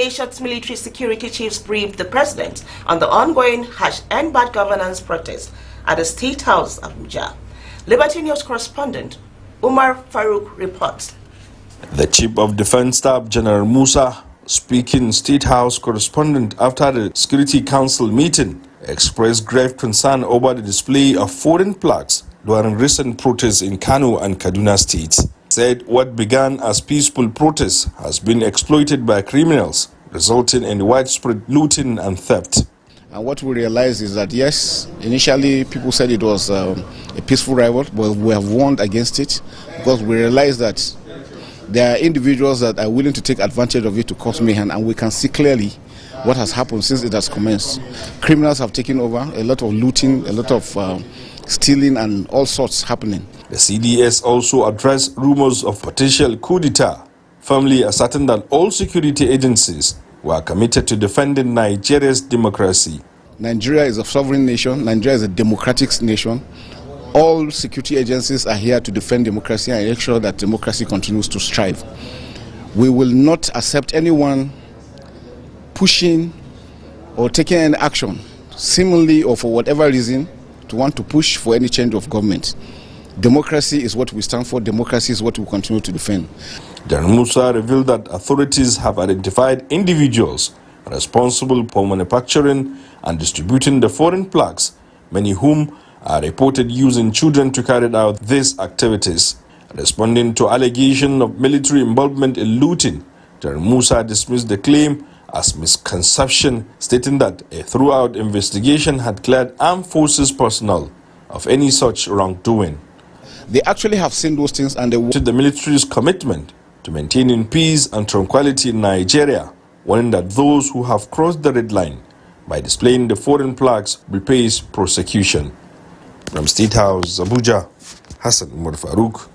nation's military security chiefs briefed the president on the ongoing #End Bad Governance protest at the State House, Abuja. Liberty News correspondent Umar Farouk reports. The Chief of Defense Staff, General Musa, speaking State House correspondent after the Security Council meeting, expressed grave concern over the display of foreign flags during recent protests in Kano and Kaduna states. Said what began as peaceful protests has been exploited by criminals, resulting in widespread looting and theft. And what we realized is that yes, initially people said it was a peaceful riot, but we have warned against it because we realized that there are individuals that are willing to take advantage of it to cause mayhem, and we can see clearly what has happened since it has commenced. Criminals have taken over, a lot of looting, a lot of stealing and all sorts happening. The CDS also addressed rumors of potential coup d'etat, firmly asserting that all security agencies were committed to defending Nigeria's democracy. Nigeria is a sovereign nation. Nigeria is a democratic nation. All security agencies are here to defend democracy and make sure that democracy continues to strive. We will not accept anyone pushing or taking any action, seemingly or for whatever reason, to want to push for any change of government. Democracy is what we stand for. Democracy is what we continue to defend. General Musa revealed that authorities have identified individuals responsible for manufacturing and distributing the foreign flags, many whom are reported using children to carry out these activities. Responding to allegation of military involvement in looting, General Musa dismissed the claim as misconception, stating that a thorough investigation had cleared armed forces personnel of any such wrongdoing. They actually have seen those things, and they wanted the military's commitment to maintaining peace and tranquility in Nigeria, warning that those who have crossed the red line by displaying the foreign flags will face prosecution. From State House, Abuja, Hassan Umar Farouk.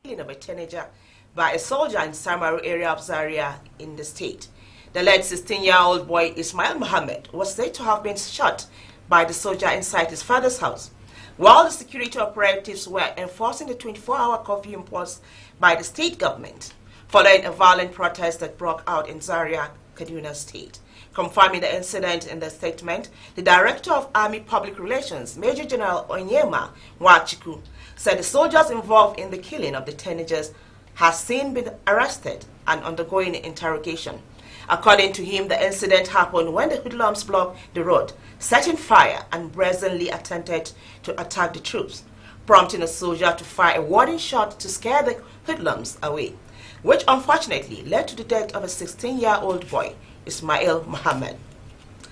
Of a teenager by a soldier in Samaru area of Zaria in the state. The late 16-year-old boy Ismail Mohammed was said to have been shot by the soldier inside his father's house, while the security operatives were enforcing the 24-hour curfew imposed by the state government, following a violent protest that broke out in Zaria, Kaduna State. Confirming the incident in the statement, the Director of Army Public Relations, Major General Onyema Wachiku, said the soldiers involved in the killing of the teenagers has since been arrested and undergoing interrogation. According to him, the incident happened when the hoodlums blocked the road, setting fire and brazenly attempted to attack the troops, prompting a soldier to fire a warning shot to scare the hoodlums away, which unfortunately led to the death of a 16-year-old boy, Ismail Mohammed.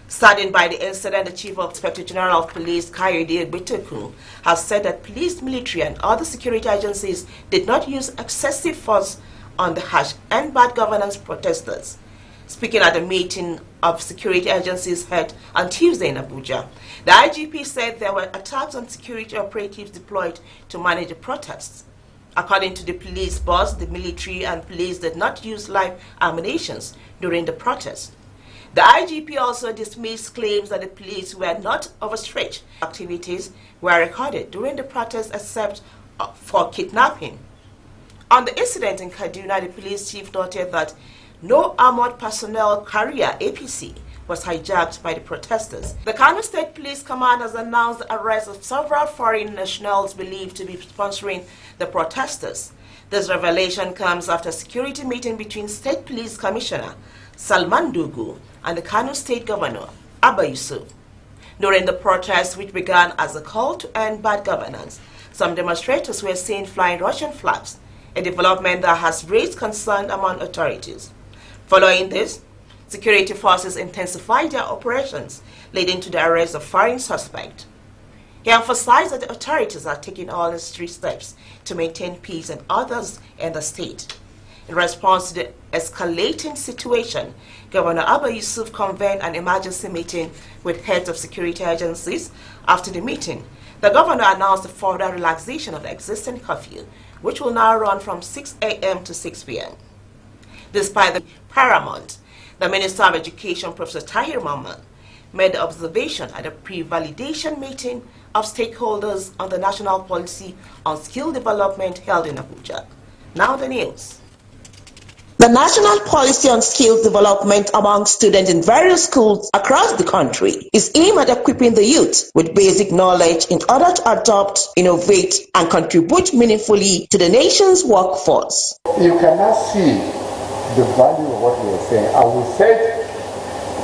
Saddened by the incident, the Chief of Inspector General of Police, Kayode Bitoku, has said that police, military, and other security agencies did not use excessive force on the #End Bad Governance protesters. Speaking at a meeting of security agencies held on Tuesday in Abuja, the IGP said there were attacks on security operatives deployed to manage the protests. According to the police boss, the military and police did not use live ammunition during the protest. The IGP also dismissed claims that the police were not overstretched. Activities were recorded during the protest except for kidnapping. On the incident in Kaduna, the police chief noted that no armored personnel carrier APC was hijacked by the protesters. The Kano State Police Command has announced the arrest of several foreign nationals believed to be sponsoring the protesters. This revelation comes after a security meeting between State Police Commissioner Salman Dugu and the Kano State Governor Abba Yusuf. During the protest, which began as a call to end bad governance, some demonstrators were seen flying Russian flags, a development that has raised concern among authorities. Following this, security forces intensified their operations, leading to the arrest of foreign suspects. He emphasized that the authorities are taking all necessary steps to maintain peace and others in the state. In response to the escalating situation, Governor Abba Yusuf convened an emergency meeting with heads of security agencies. After the meeting, the governor announced a further relaxation of the existing curfew, which will now run from 6 a.m. to 6 p.m. Despite the paramount, the Minister of Education, Professor Tahir Mamman, made the observation at a pre-validation meeting of stakeholders on the national policy on skill development held in Abuja. Now the news. The national policy on skills development among students in various schools across the country is aimed at equipping the youth with basic knowledge in order to adopt, innovate, and contribute meaningfully to the nation's workforce. You cannot see the value of what we are saying. I will say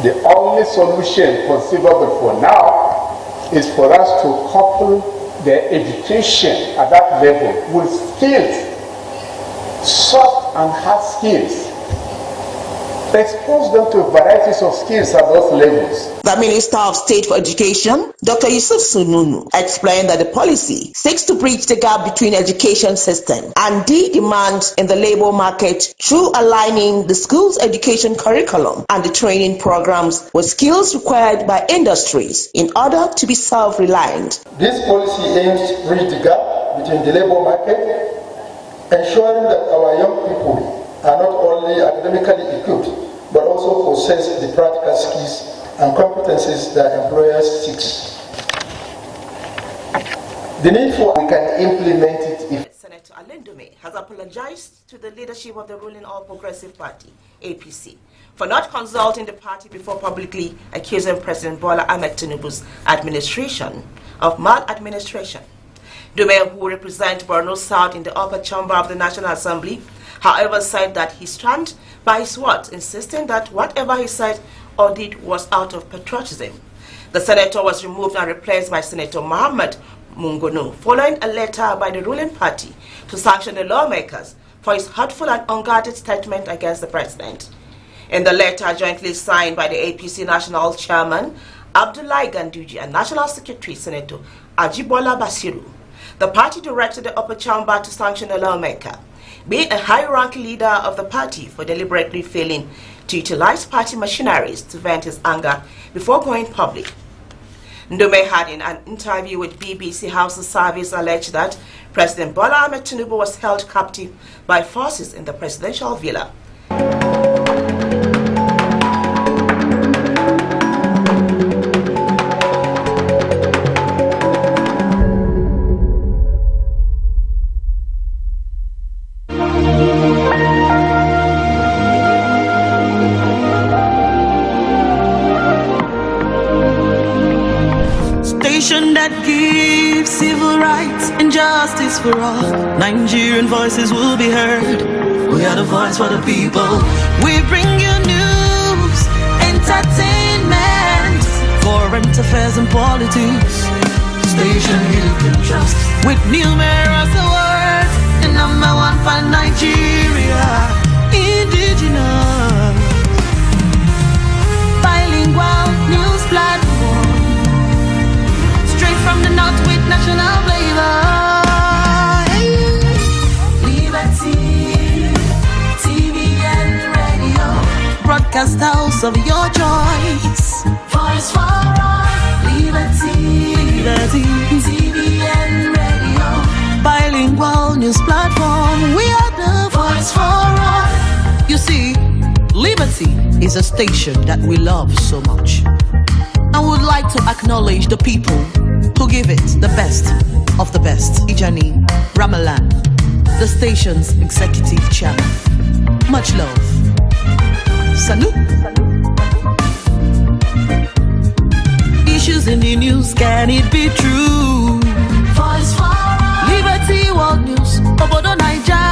the only solution conceivable for now is for us to couple the education at that level with skills, soft and hard skills. Expose them to varieties of skills at those levels. The Minister of State for Education, Dr. Yusuf Sununu, explained that the policy seeks to bridge the gap between education system and the demand in the labor market through aligning the school's education curriculum and the training programs with skills required by industries in order to be self-reliant. This policy aims to bridge the gap between the labor market, ensuring that our young people are not only academically equipped, but also possess the practical skills and competencies that employers seek. The need for we can implement it if Senator Alendume has apologized to the leadership of the ruling All Progressive Party, APC, for not consulting the party before publicly accusing President Bola Ahmed Tinubu's administration of maladministration. Dume, who represents Borno South in the upper chamber of the National Assembly, however, said that he stands by his words, insisting that whatever he said or did was out of patriotism. The senator was removed and replaced by Senator Mohammed Mungono, following a letter by the ruling party to sanction the lawmakers for his hurtful and unguarded statement against the president. In the letter jointly signed by the APC National Chairman Abdullahi Ganduji and National Secretary Senator Ajibola Basiru, the party directed the upper chamber to sanction the lawmaker, being a high-ranking leader of the party, for deliberately failing to utilize party machineries to vent his anger before going public. Ndume had in an interview with BBC House Service alleged that President Bola Ahmed Tinubu was held captive by forces in the presidential villa. That gives civil rights and justice for all. Nigerian voices will be heard. We are the voice for the people. We bring you news, entertainment, current affairs and politics. Station you can trust with numerous awards. The #1 for Nigeria, indigenous, bilingual news platform. From the north with national flavor. Liberty, TV and radio. Broadcast house of your choice. Voice for all. Liberty, TV and radio. Bilingual news platform. We are the voice for all. You see, Liberty is a station that we love so much. I would like to acknowledge the people who give it the best of the best. Ijani Ramalan, the station's executive chairman. Much love. Sanu. Issues in the news, can it be true? Voice for all. Liberty World News, Obodo Naija.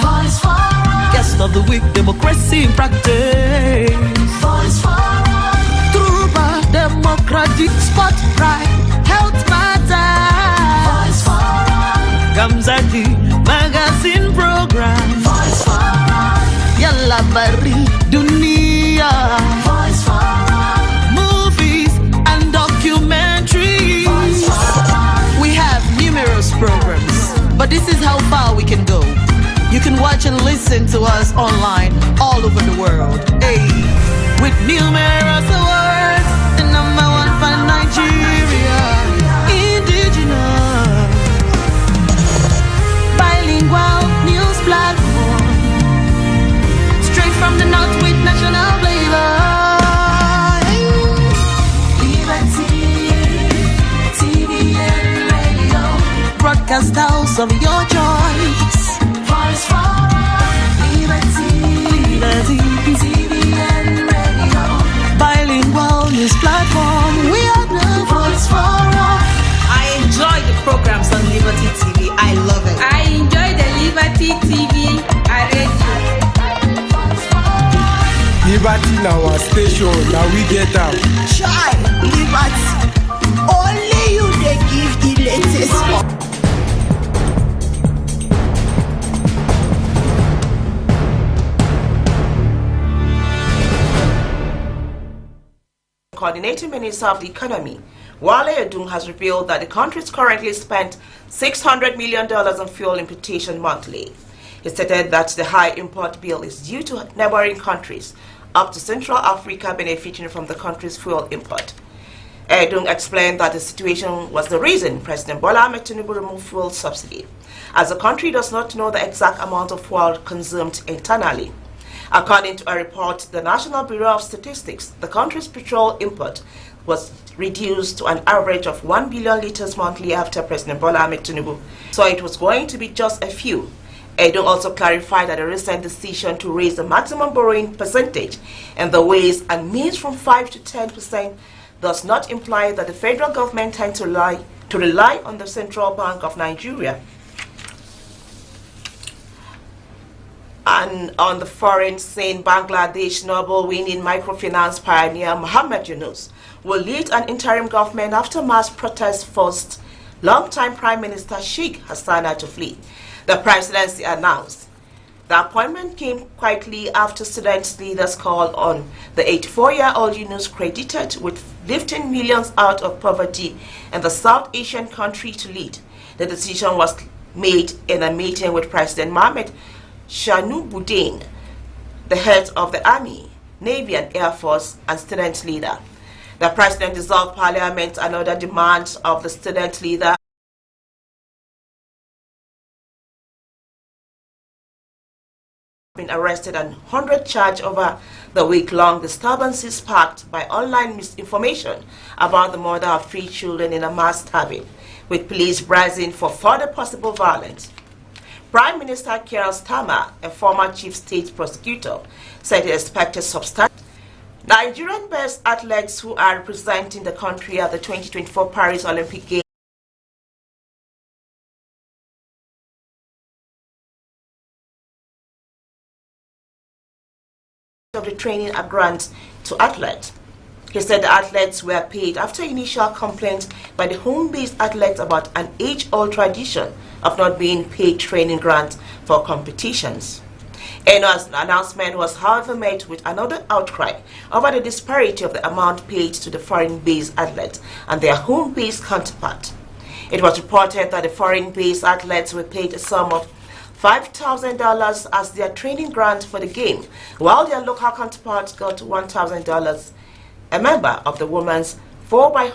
Voice for all. Guest of the week, democracy in practice. Voice for all. Democratic spotlight, health matter. Voice for all. Gamzati magazine program. Voice for all. Labari Duniya. Voice for all. Movies and documentaries. Voice for all. We have numerous programs, but this is how far we can go. You can watch and listen to us online all over the world. Hey, with numerous awards. #1 for Nigeria, indigenous, bilingual news platform, straight from the north with national flavor. Liberty, TV and radio, broadcast house of your choice. Voice for all. Liberty. Liberty na our station, now we get am. Try Liberty. Only you they give the latest. Coordinating Minister of the Economy, Wale Edun, has revealed that the country currently spent $600 million on fuel importation monthly. He stated that the high import bill is due to neighboring countries up to Central Africa benefiting from the country's fuel import. Edun explained that the situation was the reason President Bola Ahmed Tinubu removed fuel subsidy, as the country does not know the exact amount of fuel consumed internally. According to a report, the National Bureau of Statistics, the country's petrol import was reduced to an average of 1 billion liters monthly after President Bola Ahmed Tinubu, so it was going to be just a few. Edun also clarified that the recent decision to raise the maximum borrowing percentage and the ways and means from 5 to 10% does not imply that the federal government intends to rely on the Central Bank of Nigeria. And on the foreign scene, Bangladesh Nobel-winning microfinance pioneer Muhammad Yunus will lead an interim government after mass protests forced longtime Prime Minister Sheikh Hasina to flee. The presidency announced. The appointment came quietly after student leaders called on the 84-year-old Yunus, credited with lifting millions out of poverty in the South Asian country, to lead. The decision was made in a meeting with President Mohamed Shanubuddin, the heads of the Army, Navy and Air Force, and student leader. The president dissolved parliament and other demands of the student leader been arrested and 100 charged over the week-long disturbances sparked by online misinformation about the murder of 3 children in a mass stabbing, with police bracing for further possible violence. Prime Minister Keir Starmer, a former chief state prosecutor, said he expected substantial. Nigerian-based athletes who are representing the country at the 2024 Paris Olympic Games of the training are grants to athletes. He said the athletes were paid after initial complaints by the home-based athletes about an age-old tradition of not being paid training grants for competitions. An announcement was, however, met with another outcry over the disparity of the amount paid to the foreign-based athletes and their home-based counterpart. It was reported that the foreign-based athletes were paid a sum of $5,000 as their training grant for the game, while their local counterparts got $1,000. A member of the women's 4x